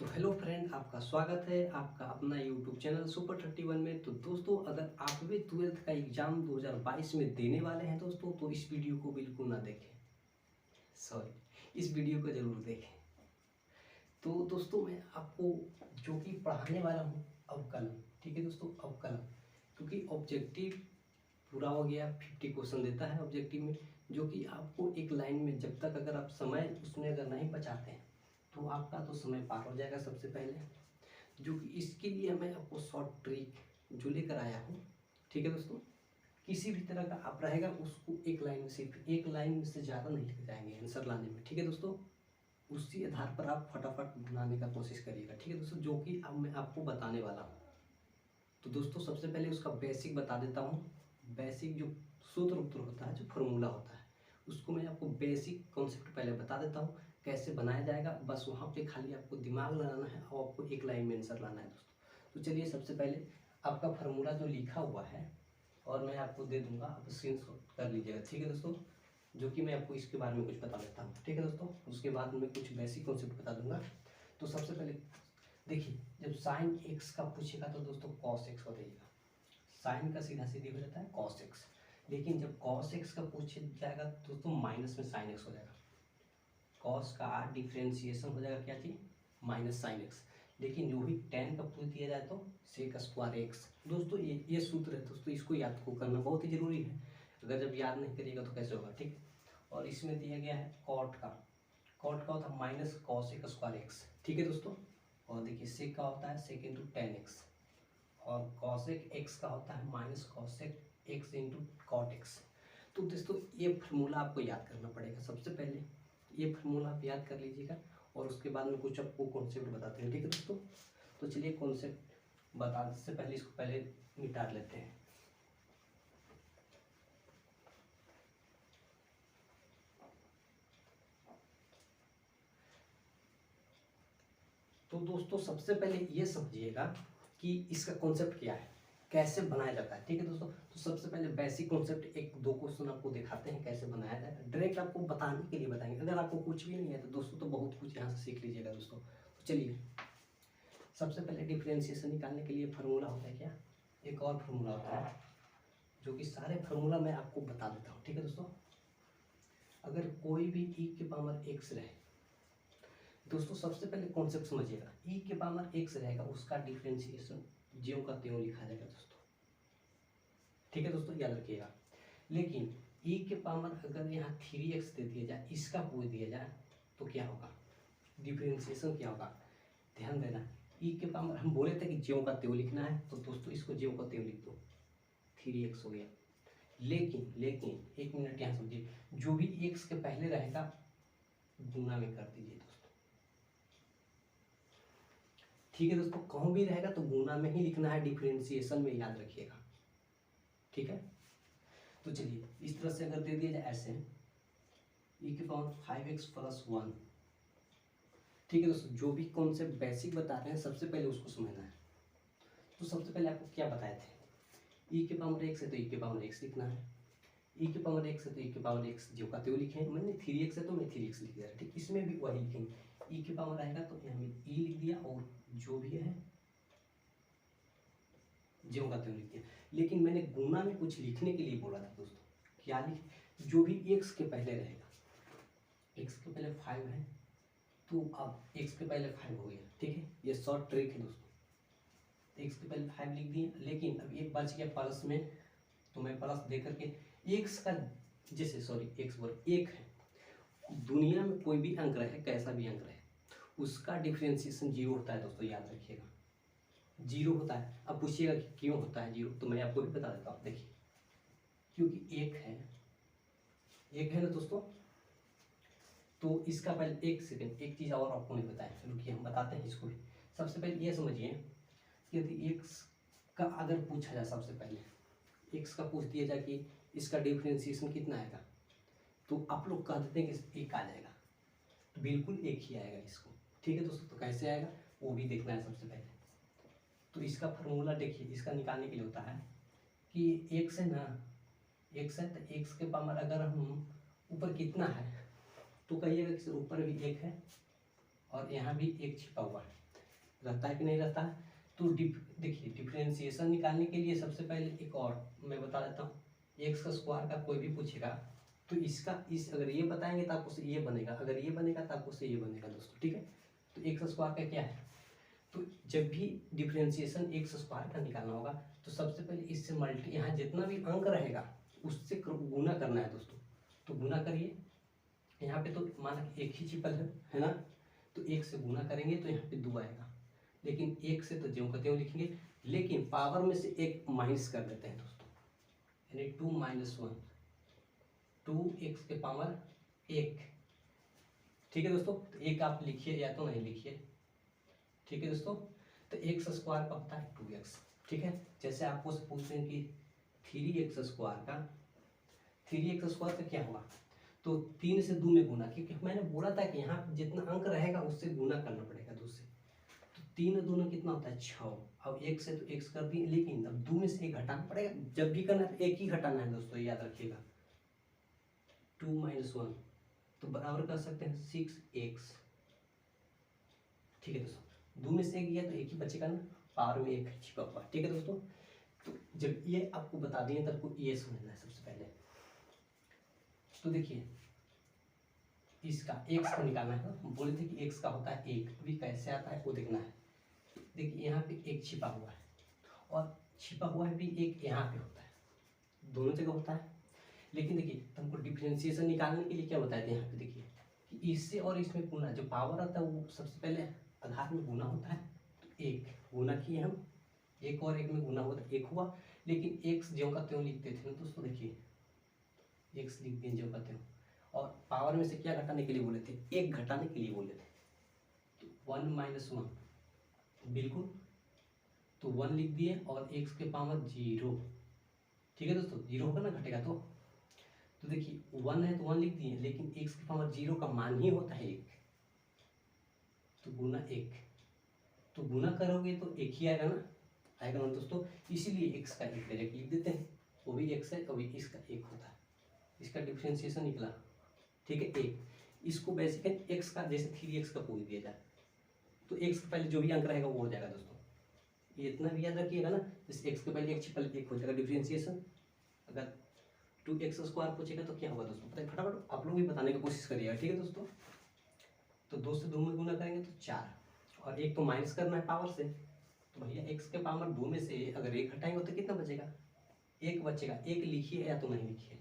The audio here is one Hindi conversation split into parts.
तो हेलो फ्रेंड, आपका स्वागत है आपका अपना यूट्यूब चैनल सुपर 31 में। तो दोस्तों, अगर आप भी 12th का एग्ज़ाम 2022 में देने वाले हैं दोस्तों, तो इस वीडियो को बिल्कुल ना देखें। इस वीडियो को ज़रूर देखें। तो दोस्तों, मैं आपको जो कि पढ़ाने वाला हूँ अवकलन, ठीक है दोस्तों, अवकलन, क्योंकि ऑब्जेक्टिव पूरा हो गया। 50 क्वेश्चन देता है ऑब्जेक्टिव में, जो कि आपको एक लाइन में जब तक अगर आप समय उसमें अगर नहीं बचाते हैं तो आपका तो समय पार हो जाएगा। सबसे पहले जो कि इसके लिए मैं आपको शॉर्ट ट्रिक जो लेकर आया हूँ, ठीक है दोस्तों। किसी भी तरह का आप रहेगा उसको एक लाइन में, सिर्फ एक लाइन में से ज़्यादा नहीं लेकर जाएंगे आंसर लाने में, ठीक है दोस्तों। उसी आधार पर आप फटाफट बनाने का कोशिश करिएगा, ठीक है दोस्तों, जो कि अब मैं आपको बताने वाला हूँ। तो दोस्तों, सबसे पहले उसका बेसिक बता देता हूँ। बेसिक जो सूत्र उत्तर होता है, जो फॉर्मूला होता है, उसको मैं आपको बेसिक कॉन्सेप्ट पहले बता देता हूँ कैसे बनाया जाएगा। बस वहाँ पे खाली आपको दिमाग लगाना है और आपको एक लाइन में आंसर लाना है दोस्तों। तो चलिए, सबसे पहले आपका फार्मूला जो लिखा हुआ है और मैं आपको दे दूंगा, आप स्क्रीनशॉट कर लीजिएगा, ठीक है दोस्तों। जो कि मैं आपको इसके बारे में कुछ बता देता हूँ, ठीक है दोस्तों। उसके बाद मैं कुछ बेसिक कॉन्सेप्ट बता दूंगा। तो सबसे पहले देखिए, जब साइन एक्स का पूछेगा तो दोस्तों कॉस एक्स बताइएगा। साइन का सीधा सीधी हो जाता है कॉस एक्स, लेकिन जब कॉस एक्स का पूछ जाएगा तो दोस्तों माइनस में साइन एक्स हो जाएगा। कॉस का डिफ्रेंसिएशन हो जाएगा क्या चीज, माइनस साइन एक्स। लेकिन जो भी टेन का पूछ दिया जाए तो सेक स्क्वायर एक्स। दोस्तों ये सूत्र है दोस्तों, इसको याद को करना बहुत ही जरूरी है। अगर जब याद नहीं करिएगा तो कैसे होगा, ठीक। और इसमें दिया गया है कॉट का होता है माइनस कॉस एक स्क्वायर एक्स, ठीक है दोस्तों। और देखिए सेक का होता है सेक इंटू टेन एक्स, और कॉसेक एक्स का होता है minus cosec x into cot x. तो दोस्तों, ये फार्मूला आपको याद करना पड़ेगा। सबसे पहले ये फार्मूला आप याद कर लीजिएगा और उसके बाद में कुछ आपको कॉन्सेप्ट बताते हैं, ठीक है दोस्तों। तो चलिए, कॉन्सेप्ट बताने से पहले इसको पहले मिटा लेते हैं। तो दोस्तों, सबसे पहले ये समझिएगा कि इसका कॉन्सेप्ट क्या है, कैसे बनाया जाता है, ठीक है दोस्तों। तो सबसे पहले बेसिक कॉन्सेप्ट एक दो क्वेश्चन आपको दिखाते हैं कैसे बनाया जाए। डायरेक्ट आपको बताने के लिए बताएंगे। अगर आपको कुछ भी नहीं है तो दोस्तों तो बहुत कुछ यहाँ से सीख लीजिएगा दोस्तों। तो चलिए, सबसे पहले डिफरेंशिएशन निकालने के लिए फार्मूला होता है क्या, एक और फार्मूला होता है, जो कि सारे फार्मूला मैं आपको बता देता हूँ, ठीक है दोस्तों। अगर कोई भी e के पावर x रहे दोस्तों, सबसे पहले कॉन्सेप्ट समझिएगा। e के पावर x रहेगा, उसका डिफरेंशिएशन ज्यों का त्यों लिखा जाएगा दोस्तों, ठीक है दोस्तों, याद रखिएगा। लेकिन e के पावर अगर यहाँ 3x दे दिया जाए, इसका पूछ दिया जाए तो क्या होगा, डिफरेंशिएशन क्या होगा, ध्यान देना। e के पावर हम बोले थे कि ज्यों का त्यों लिखना है, तो दोस्तों इसको ज्यों का त्यों लिख दो, 3x हो गया। लेकिन एक मिनट यहाँ समझिए, जो भी x के पहले रहेगा गुना में कर दीजिए दोस्तों, ठीक है दोस्तों। कहूँ भी रहेगा तो गुना में ही लिखना है, डिफरेंशिएशन में, याद रखिएगा, ठीक है। तो चलिए, इस तरह से अगर दे दिया जाए ऐसे, e के पावर 5x प्लस 1, ठीक है दोस्तों। जो भी कॉन्सेप्ट बेसिक बता रहे हैं सबसे पहले उसको समझना है। तो सबसे पहले आपको क्या बताए थे, e के पावर x है तो e के पावर x लिखना है, e के पावर x है तो e के पावर x जो का त्यों लिखे, मैंने 3x है तो मैं 3x लिख दिया, ठीक। इसमें भी वही लिखेंगे, e के पावर आएगा तो यहाँ में e लिख दिया और जो भी है ज्यों का त्यों लिख दिया। लेकिन मैंने गुना में कुछ लिखने के लिए बोला था दोस्तों, क्या लिख, जो भी x के पहले रहेगा, x के पहले 5 है तो अब x के पहले 5 हो गया, ठीक है। ये शॉर्ट ट्रिक है दोस्तों, x के पहले 5 लिख दिए। लेकिन अब एक बच गया प्लस में, तो मैं प्लस दे करके x का, जैसे सॉरी x बोल, एक है, दुनिया में कोई भी अंक रहे, कैसा भी अंक रहे, उसका डिफरेंशिएशन जीरो होता है दोस्तों, याद रखिएगा, जीरो होता है। अब पूछिएगा कि क्यों होता है जीरो, तो मैं आपको भी बता देता हूँ। देखिए, क्योंकि एक है ना दोस्तों, तो इसका पहले एक सेकेंड, एक चीज़ और आपको नहीं बताया, चलो कि हम बताते हैं इसको भी। सबसे पहले ये समझिए कि यदि एक्स का अगर पूछा जाए, सबसे पहले एक्स का पूछ दिया जाए कि इसका डिफरेंशिएशन कितना आएगा, तो आप लोग कह देते हैं कि एक आ जाएगा, तो बिल्कुल एक ही आएगा इसको, ठीक है दोस्तों। तो कैसे आएगा वो भी देखना है सबसे पहले। तो इसका फार्मूला देखिए, इसका निकालने के लिए होता है कि एक्स है ना, एक्स है तो एक्स के पावर अगर हम ऊपर कितना है तो कहिएगा कि ऊपर भी एक है और यहाँ भी एक छिपा हुआ है। रहता है कि नहीं रहता है। तो देखिए डिफरेंशिएशन निकालने के लिए सबसे पहले एक और मैं बता देता हूँ, एक्स का स्क्वायर का कोई भी पूछेगा तो इसका अगर ये बताएंगे तो आपको से ये बनेगा, अगर ये बनेगा तो आपको से ये बनेगा दोस्तों, ठीक है। तो एक्स स्क्वायर का क्या है, तो जब भी डिफरेंशिएशन एक्स स्क्वायर का निकालना होगा तो सबसे पहले इससे मल्टी, यहाँ जितना भी अंक रहेगा उससे गुना करना है दोस्तों। तो गुना करिए, यहाँ पे तो माना कि एक ही चिपल है ना, तो एक से गुना करेंगे तो यहाँ पे 2 आएगा, लेकिन एक से तो ज्यों का त्यों लिखेंगे, लेकिन पावर में से एक माइनस कर देते हैं दोस्तों, यानी 2 - 1, 2x के पावर 1, ठीक है दोस्तों। तो एक आप लिखिए या तो नहीं लिखिए, ठीक है दोस्तों। तो एक्स स्क्वायर का होता है 2x, ठीक है। जैसे आपको से पूछते हैं कि 3x स्क्वायर का क्या हुआ, तो 3 से 2 में गुना, क्योंकि मैंने बोला था कि यहाँ जितना अंक रहेगा उससे गुना करना पड़ेगा 2 से। तो 3 दूना कितना होता है 6, अब 1 से तो x कर दिए, लेकिन अब 2 में से 1 घटाना पड़ेगा, जब भी करना है तो एक ही घटाना है दोस्तों, याद रखिएगा। 2 - 1 तो बराबर कर सकते हैं 6x, ठीक है दोस्तों। 2 में से 1 गया तो एक ही बचेगा ना, पावर में 1 छिपा हुआ, ठीक है दोस्तों। तो जब ये आपको बता दिए तब को ये समझना है सबसे पहले। तो देखिए इसका x का निकालना है ना, बोले थे कि x का होता है 1, अभी कैसे आता है वो देखना है। देखिए यहाँ पे एक छिपा हुआ है और छिपा हुआ है भी एक यहाँ पे होता है, दोनों जगह होता है। लेकिन देखिए हमको डिफरेंशिएशन निकालने के लिए क्या बताया था, यहाँ पे देखिए कि इससे और इसमें गुना, जो पावर आता है वो सबसे पहले आधार में गुना होता है, तो एक गुना किए हम, एक और एक में गुना होता है, एक हुआ। लेकिन एक्स ज्यों का त्यों लिखते थे ना दोस्तों, देखिए एक्स लिख दिए ज्यों का त्यों, और पावर में से क्या घटाने के लिए बोले थे, एक घटाने के लिए बोले थे, तो 1 - 1 बिल्कुल, तो 1 लिख दिए और x के पावर 0, ठीक है दोस्तों। 0 होगा ना, घटेगा तो देखिए 1 है तो 1 लिख दिए, लेकिन x के पावर 0 का मान ही होता है 1, तो गुना 1, तो गुना करोगे तो एक ही आएगा ना दोस्तों। इसीलिए x का 1 डायरेक्ट लिख देते हैं, वो भी x है, अभी इसका 1 होता है, इसका डिफरेंशिएशन निकला, ठीक है 1। इसको बेसिकली x का जैसे 3x का पूछ दिया जाए तो x के पहले जो भी अंक रहेगा वो हो जाएगा दोस्तों, ये इतना भी याद रखिएगा ना, जैसे x के पहले एक छिपल 1 हो जाएगा डिफरेंशिएशन। अगर 2x स्क्वायर पूछेगा तो क्या होगा दोस्तों, पता है, फटाफट आप लोग भी बताने की कोशिश करिएगा, ठीक है दोस्तों। तो 2 से 2 में गुना करेंगे तो 4, और एक तो माइनस करना है पावर से, तो भैया x के पावर 2 में से अगर 1 घटाएंगे तो कितना बचेगा, 1 बचेगा। 1 लिखिए या तो नहीं लिखिए,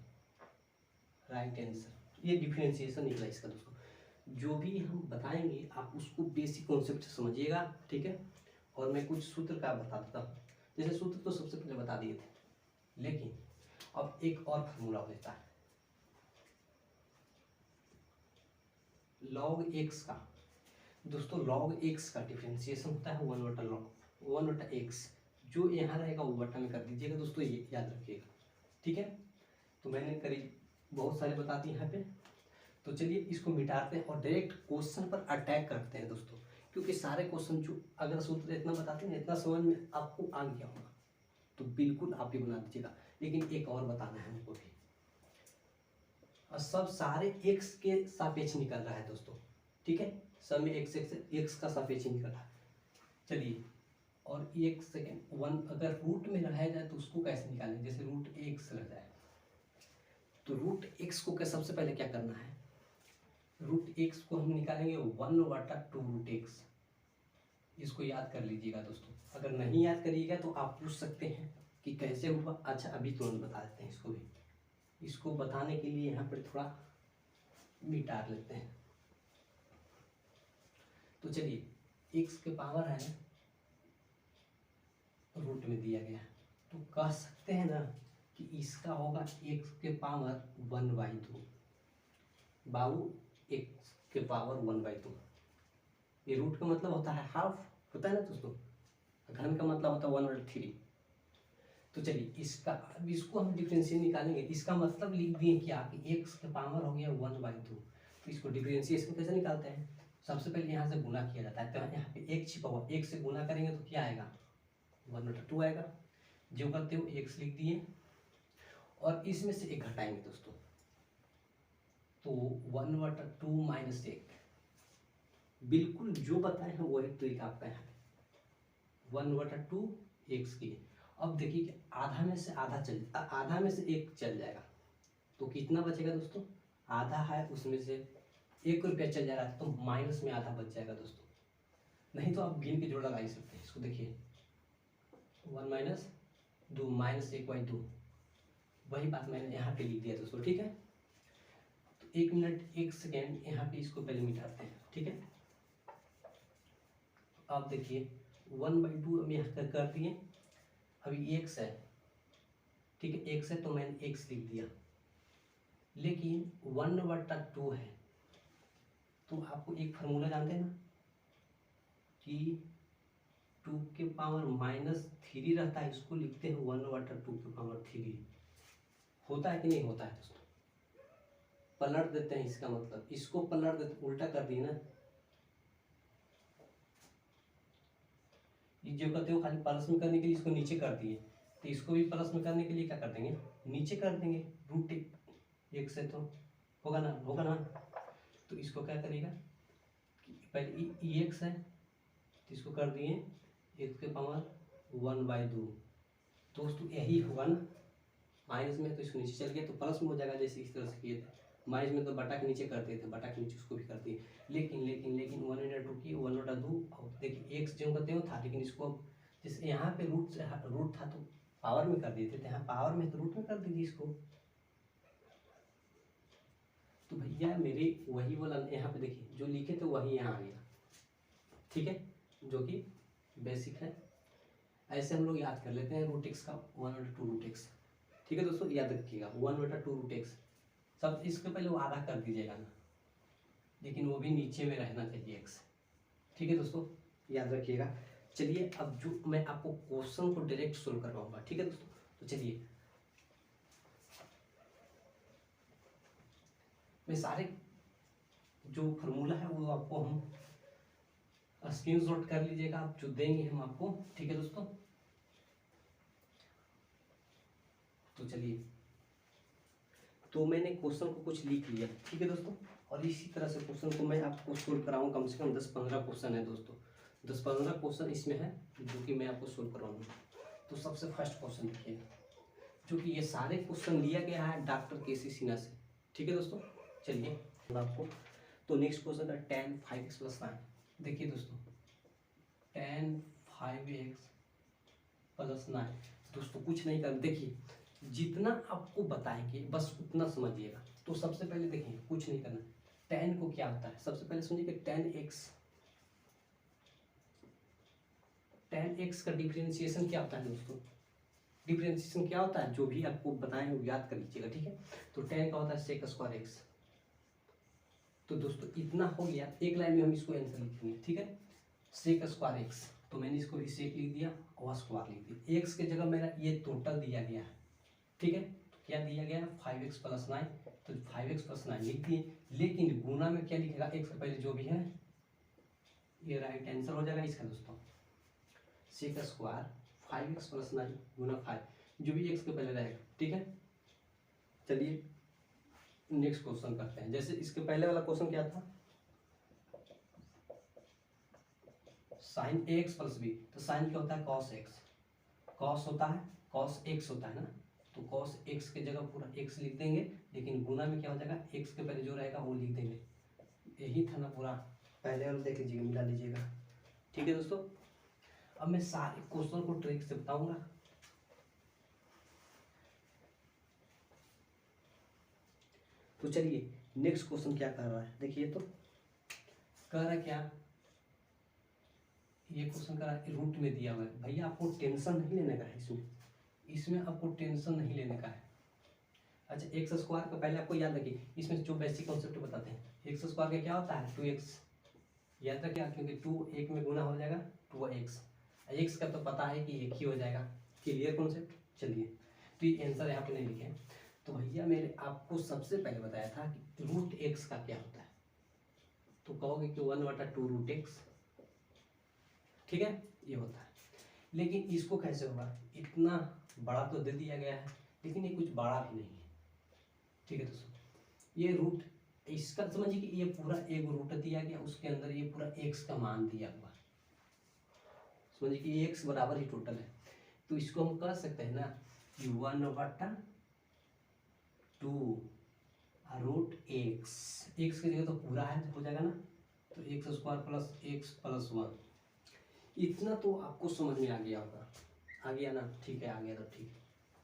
राइट आंसर। ये डिफरेंशिएशन निकला इसका दोस्तों। जो भी हम बताएंगे आप उसको बेसिक कॉन्सेप्ट समझिएगा, ठीक है। और मैं कुछ सूत्र का बता देता हूँ, जैसे सूत्र तो सबसे पहले बता दिए थे, लेकिन अब एक और फार्मूला हो जाता है log x का दोस्तों। log x का डिफरेंशिएशन होता है 1/x, जो यहाँ रहेगा वो बटा में कर दीजिएगा दोस्तों, ये याद रखिएगा, ठीक है। तो मैंने करीब बहुत सारे बता दिए यहाँ पे, तो चलिए इसको मिटाते हैं और डायरेक्ट क्वेश्चन पर अटैक करते हैं दोस्तों, क्योंकि सारे क्वेश्चन जो अगर सूत्र इतना बताते हैं इतना समझ में आपको आ गया होगा तो बिल्कुल आप भी बना दीजिएगा। लेकिन एक और बताना है हमको भी, और सब सारे x के सापेक्ष निकल रहा है दोस्तों, ठीक है। सब में x का सापेक्ष निकल रहा है। चलिए, और एक सेकेंड 1 अगर रूट में रह जाए तो उसको कैसे निकालें, जैसे रूट x रह जाए तो रूट x को क्या सबसे पहले क्या करना है, रूट x को हम निकालेंगे 1/2 रूट x। इसको याद कर लीजिएगा दोस्तों, अगर नहीं याद करिएगा तो आप पूछ सकते हैं कि कैसे हुआ। अच्छा अभी तुरंत बता देते हैं इसको भी, इसको बताने के लिए यहाँ पर थोड़ा मिटा लेते हैं। तो चलिए x के पावर है रूट में दिया गया, तो कह सकते हैं ना कि इसका होगा x के पावर 1/2 बाबू, x के पावर 1/2। ये रूट का मतलब होता है हाफ, होता है ना दोस्तों, घन का मतलब होता है 1/3। तो चलिए इसका, अब इसको हम डिफरेंशियल निकालेंगे, इसका मतलब लिख दिए क्या कि x के पावर हो गया 1/2। तो इसको डिफरेंशिएशन कैसे निकालते हैं, सबसे पहले यहाँ से गुना किया जाता है, तो यहाँ पे एक छिपा हुआ, एक से गुना करेंगे तो क्या आएगा 1/2 आएगा, जो करते हो x लिख दिए और इसमें से एक घटाएंगे दोस्तों, तो 1/2 - 1, बिल्कुल जो बताए हैं वही ट्रिक आपका यहाँ पे, 1/2 एक्स की। अब देखिए कि आधा में से आधा में से एक चल जाएगा तो कितना बचेगा दोस्तों, आधा है उसमें से 1 रुपया चल जा रहा है तो माइनस में आधा बच जाएगा दोस्तों। नहीं तो आप गिन के जोड़ लगा ही सकते हैं। इसको देखिए 1 - 2 -1/2, वही बात मैंने यहाँ पे लिख दिया दोस्तों, ठीक है। तो 1 मिनट 1 सेकेंड यहाँ पे इसको पहले मिटाते हैं, ठीक है। आप देखिए 1/2 हम यहाँ कर दिए, अभी एक्स है, ठीक है, एक्स है तो मैंने एक्स लिख दिया, लेकिन 1/2 है तो आपको एक फार्मूला जानते हैं ना कि 2 के पावर -3 रहता है, इसको लिखते हैं 1/2 के पावर 3। होता है कि नहीं होता है दोस्तों, पलट देते हैं, इसका मतलब इसको पलट देते, उल्टा कर दिए ना, ये जो करते हो खाली प्लस में करने के लिए इसको नीचे कर दिए, तो इसको भी प्लस में करने के लिए क्या कर देंगे, नीचे कर देंगे, रूट एक से तो होगा ना। तो इसको क्या करेगा कि पहले एक्स है तो इसको कर दिए एक्स के पावर 1/2, दोस्तों यही होगा ना। माइनस में तो इसको नीचे चल गया तो प्लस में हो जाएगा, जैसे इस तरह से किए थे। माइनस में तो बटा के नीचे करते थे, बटा के नीचे उसको भी कर दिए, लेकिन 1/2 की 1/2 देखिए एक्स जो करते हो था, लेकिन इसको जैसे यहाँ पे रूट था तो पावर में कर देते थे, यहाँ पावर में तो रूट में कर दीजिए इसको। तो भैया मेरे वही वाला यहाँ पे देखिए जो लिखे थे वही यहाँ आ गया, ठीक है, जो कि बेसिक है। ऐसे हम लोग याद कर लेते हैं रूट एक्स का 1/2 रूट एक्स, ठीक है दोस्तों, याद रखिएगा 1/2 रूट एक्स। सब इसके पहले वो आधा कर दीजिएगा ना, लेकिन वो भी नीचे में रहना चाहिए एक्स, ठीक है दोस्तों, याद रखिएगा। चलिए अब जो मैं आपको क्वेश्चन को डायरेक्ट सोल्व करवाऊंगा, ठीक है दोस्तों। तो चलिए मैं सारे जो फार्मूला है वो आपको हम स्क्रीनशॉट कर लीजिएगा, आप जो देंगे हम आपको, ठीक है दोस्तों। तो चलिए, तो मैंने क्वेश्चन को कुछ लिख लिया, ठीक है दोस्तों, और इसी तरह से क्वेश्चन को मैं आपको सोल्व कराऊँ। कम से कम 10-15 क्वेश्चन है दोस्तों, 10-15 क्वेश्चन इसमें है जो कि मैं आपको सोल्व करवाऊंगा। तो सबसे फर्स्ट क्वेश्चन देखिएगा, जो कि ये सारे क्वेश्चन लिया गया है डॉक्टर के.सी. सिन्हा से, ठीक है दोस्तों। चलिए आपको तो नेक्स्ट क्वेश्चन है tan 5x + 9। देखिए दोस्तों tan 5x + 9, दोस्तों कुछ नहीं कर, देखिए जितना आपको बताएंगे बस उतना समझिएगा। तो सबसे पहले देखिए कुछ नहीं करना, tan को क्या होता है, सबसे पहले समझिए कि tan x का डिफरेंशिएशन क्या होता है दोस्तों, डिफरेंशिएशन क्या होता है जो भी आपको बताएं वो याद कर लीजिएगा, ठीक है। तो tan का होता है sec² x। तो दोस्तों इतना हो गया, एक लाइन में हम इसको आंसर लिखेंगे, ठीक है, sec² x। तो मैंने इसको भी सेक लिख दिया और स्क्वायर लिख दिया, एक्स की जगह मेरा ये टोटल दिया गया है, ठीक है। तो क्या दिया गया 5x + 9, तो 5x + 9 लिख दिए, लेकिन गुना में क्या लिखेगा, एक्स के पहले जो भी है ये राइट आंसर हो जाएगा इसका दोस्तों, sec² 5x + 9 गुना 5, जो भी एक्स के पहले रहेगा, ठीक है। चलिए नेक्स्ट क्वेश्चन करते हैं। जैसे इसके पहले वाला क्वेश्चन क्या था, sin ax + b, तो साइन क्या होता है cos x, cos होता है cos x होता है ना, तो cos x के जगह पूरा x लिख देंगे, लेकिन गुना में क्या हो जाएगा x के पहले जो रहेगा वो लिख देंगे। यही था ना पूरा, पहले वाला देख लीजिएगा, मिला लीजिएगा, ठीक है दोस्तों। अब मैं सारे क्वेश्चन को ट्रिक से बताऊंगा। तो चलिए नेक्स्ट क्वेश्चन क्या कर रहा है, देखिए तो कह रहा है क्या, ये क्वेश्चन का रूट में दिया हुआ है। भैया आपको टेंशन नहीं लेने का है, इसमें आपको टेंशन नहीं लेने का है। अच्छा x² का पहले आपको याद रखिए, इसमें जो बेसिक कॉन्सेप्ट बताते हैं, x² का क्या होता है 2x, याद रखिए, क्योंकि 2 एक में गुना हो जाएगा 2x, x का तो पता है कि एक ही हो जाएगा, क्लियर कॉन्सेप्ट। चलिए तो ये आंसर यहाँ पे नहीं लिखे, तो भैया मैंने आपको सबसे पहले बताया था कि रूट x का क्या होता है, तो कहोगे कि 1/2 रूट x, ठीक है, ये होता है। लेकिन इसको कैसे होगा, इतना बड़ा तो दे दिया गया है, लेकिन ये कुछ बड़ा भी नहीं है, ठीक है दोस्तों। ये रूट इसका समझिए कि ये पूरा एक रूट दिया गया, उसके अंदर ये पूरा x का मान दिया हुआ है, समझिए कि ये एक्स बराबर ही टोटल है, तो इसको हम कह सकते हैं ना कि 1/2 रूट एक्स, एक्स की जगह तो पूरा है हो जाएगा ना, तो x square plus x plus 1। इतना तो आपको समझ में आ गया होगा, आ गया ना, ठीक है, आ गया तो ठीक है।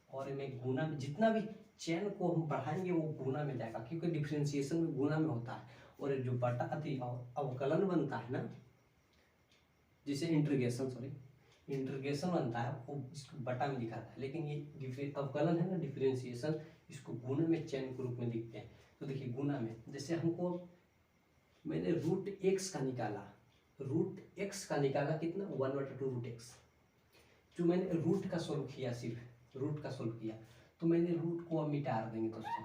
और में गुना में जितना भी चैन को हम बढ़ाएंगे वो गुना में जाएगा, क्योंकि डिफरेंशिएशन में गुना में होता है। और जो बटा अवकलन बनता है ना, जिसे इंटीग्रेशन बनता है, वो इसको बटा में दिखाता है, लेकिन ये अवकलन है ना, डिफरेंशिएशन, इसको गुना में चैन के रूप में लिखते हैं। तो देखिए गुना में, जैसे हमको मैंने रूट एक्स का निकाला, कितना 1/2 रूट एक्स। जो मैंने रूट का सोल्व किया, सिर्फ रूट का सोल्व किया, तो मैंने रूट को अब मिटा देंगे दोस्तों।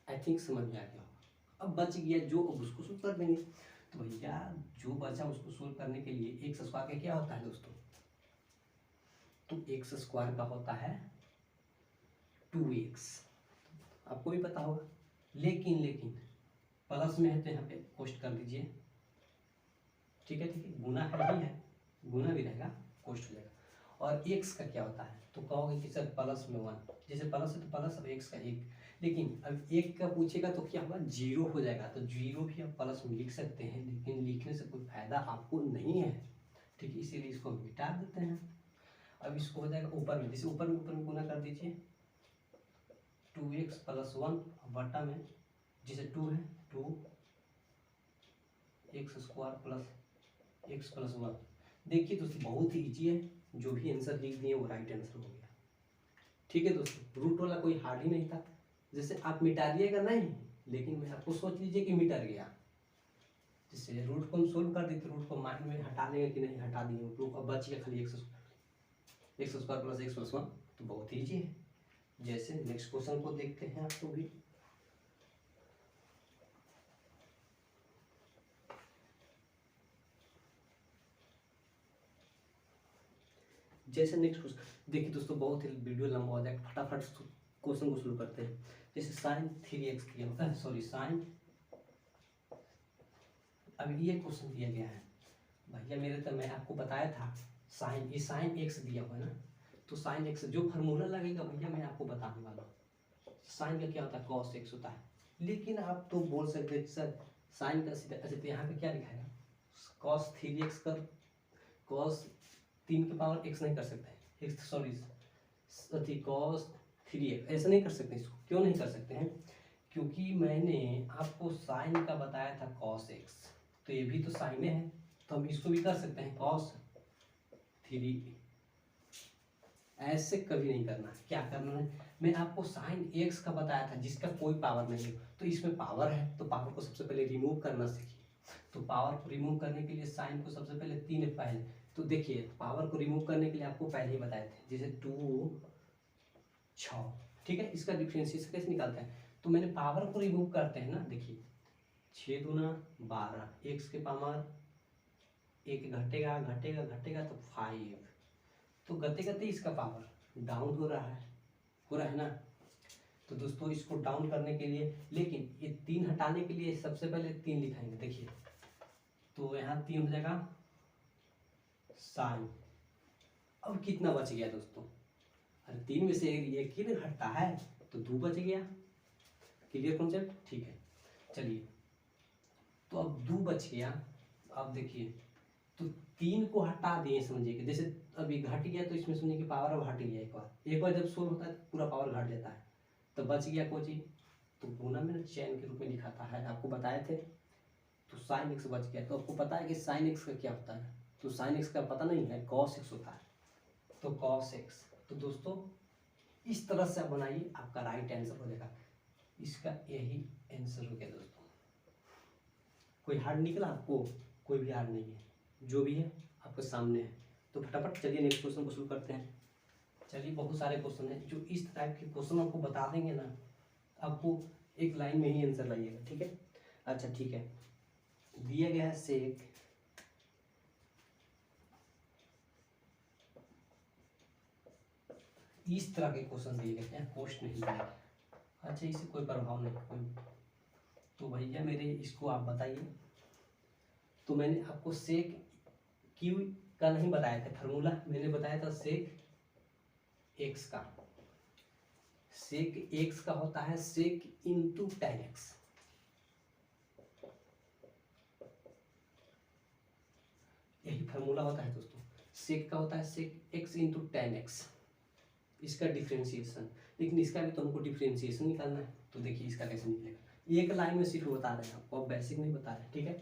आई थिंक समझ में आ गया होगा। अब बच गया जो, अब उसको सोल्व कर देंगे। तो भैया जो बचा उसको सोल्व करने के लिए एक्स स्क्वायर का क्या होता है दोस्तों, तो एक्स स्क्वायर का होता है 2x, आपको भी पता होगा। लेकिन प्लस में है तो यहाँ पे पोस्ट कर दीजिए, ठीक है, गुना है ही है, गुना भी रहेगा, पोस्ट हो जाएगा। और x का क्या होता है, तो कहोगे कि सर प्लस में 1, जैसे प्लस है तो प्लस, अब x का 1, लेकिन अब 1 का पूछेगा तो क्या होगा, 0 हो जाएगा। तो 0 भी आप प्लस में लिख सकते हैं, लेकिन लिखने से कोई फायदा आपको नहीं है, ठीक है, इसीलिए इसको मिटा देते हैं। अब इसको हो जाएगा ऊपर में, जैसे ऊपर में गुना कर दीजिए, 2x प्लस 1 बटा में, जैसे 2 है 2x square plus x plus 1। देखिए दोस्तों बहुत ही ईजी है, जो भी आंसर लिख दिए वो राइट आंसर हो गया, ठीक है दोस्तों। रूट वाला कोई हार्ड ही नहीं था, जैसे आप मिटा दिएगा नहीं, लेकिन मैं आपको सोच लीजिए कि मिटा गया, जिससे रूट को हम सोल्व कर देते, रूट को माइंड में हटा देंगे कि नहीं, हटा दिए, रूट अब बच गया खाली x square plus x plus 1। तो बहुत ईजी है। जैसे नेक्स्ट क्वेश्चन को देखते हैं आपको भी, जैसे नेक्स्ट क्वेश्चन देखिए दोस्तों, बहुत ही वीडियो लंबा हो जाएगा, फटाफट क्वेश्चन को शुरू करते हैं। जैसे साइन 3x दिया होता है, सॉरी साइन, अब ये क्वेश्चन दिया गया है भैया मेरे, तो मैं आपको बताया था साइन, ये साइन x दिया हुआ है ना, तो साइन x जो फार्मूला लगेगा भैया मैं आपको बताने वाला हूँ। साइन का क्या होता है, cos x होता है। लेकिन आप तो बोल सकते हैं सर साइन का सीधा, अच्छा तो यहाँ पे क्या लिखा है, cos 3x कर, cos 3 के पावर x नहीं कर सकते, x सॉरी cos 3x ऐसा नहीं कर सकते। इसको क्यों नहीं कर सकते हैं, क्योंकि मैंने आपको साइन का बताया था cos x, तो ये भी तो साइन है, तो हम इसको भी कर सकते हैं cos 3। ऐसे कभी नहीं करना है, क्या करना है, मैं आपको साइन x का बताया था जिसका कोई पावर नहीं है, तो इसमें पावर है, तो पावर को सबसे पहले रिमूव करना सीखिए। तो पावर को रिमूव करने के लिए साइन को सबसे पहले 3 पहले, तो देखिए पावर को रिमूव करने के लिए आपको पहले ही बताए थे, जैसे 2 6, ठीक है, इसका डिफरेंशिएशन कैसे निकालते हैं, तो मैंने पावर को रिमूव करते हैं ना, देखिए 6 दूना 12, x के पावर 1 घटेगा तो 5, तो गते गते इसका पावर डाउन हो रहा है ना। तो दोस्तों इसको डाउन करने के लिए, लेकिन ये 3 हटाने के लिए सबसे पहले 3 लिखाएंगे, देखिए तो यहाँ 3 हो जाएगा साइन। अब कितना बच गया दोस्तों, अरे 3 में से एक ही घटता है, तो 2 बच गया। क्लियर कॉन्सेप्ट, ठीक है, चलिए तो अब 2 बच गया। अब देखिए तो 3 को हटा दिए, समझिए कि जैसे अभी घट गया, तो इसमें समझिए कि पावर अब हट गया, एक बार जब सोल्व होता है तो पूरा पावर घट जाता है, तो बच गया कोई चीज, तो गुना में चैन के रूप में लिखाता है, आपको बताए थे। तो साइन एक्स बच गया, तो आपको पता है कि साइन एक्स का क्या होता है, तो साइन एक्स का पता नहीं है, कॉस एक्स होता है, तो कॉस एक्स। तो दोस्तों इस तरह से आप बनाइए, आपका राइट आंसर हो जाएगा, इसका यही आंसर हो गया दोस्तों। कोई हार्ड निकला आपको, कोई भी हार्ड नहीं है, जो भी है आपके सामने है। तो फटाफट चलिए नेक्स्ट क्वेश्चन को शुरू करते हैं। चलिए बहुत सारे क्वेश्चन हैं, जो इस टाइप के क्वेश्चन आपको बता देंगे ना, आपको एक लाइन में ही आंसर लाइएगा, ठीक है। अच्छा ठीक है, दिया गया है सेक, इस तरह के क्वेश्चन दिए गए हैं, पोस्ट नहीं दिया गया। अच्छा इससे कोई प्रभाव नहीं, कोई, तो भैया मेरे इसको आप बताइए। तो मैंने आपको सेक क्यू का नहीं बताया था फार्मूला, मैंने बताया था सेक एक्स का। सेक एक्स का होता है सेक इंटू टेन एक्स। यही फार्मूला होता है दोस्तों, सेक का होता है sec x into tan x, इसका डिफ्रेंशिएशन। लेकिन इसका भी तो हमको डिफ्रेंशिएशन निकालना है, तो देखिए इसका कैसे निकलेगा। एक लाइन में सिर्फ बता रहे हैं आपको, अब बेसिक नहीं बता रहे हैं, ठीक है।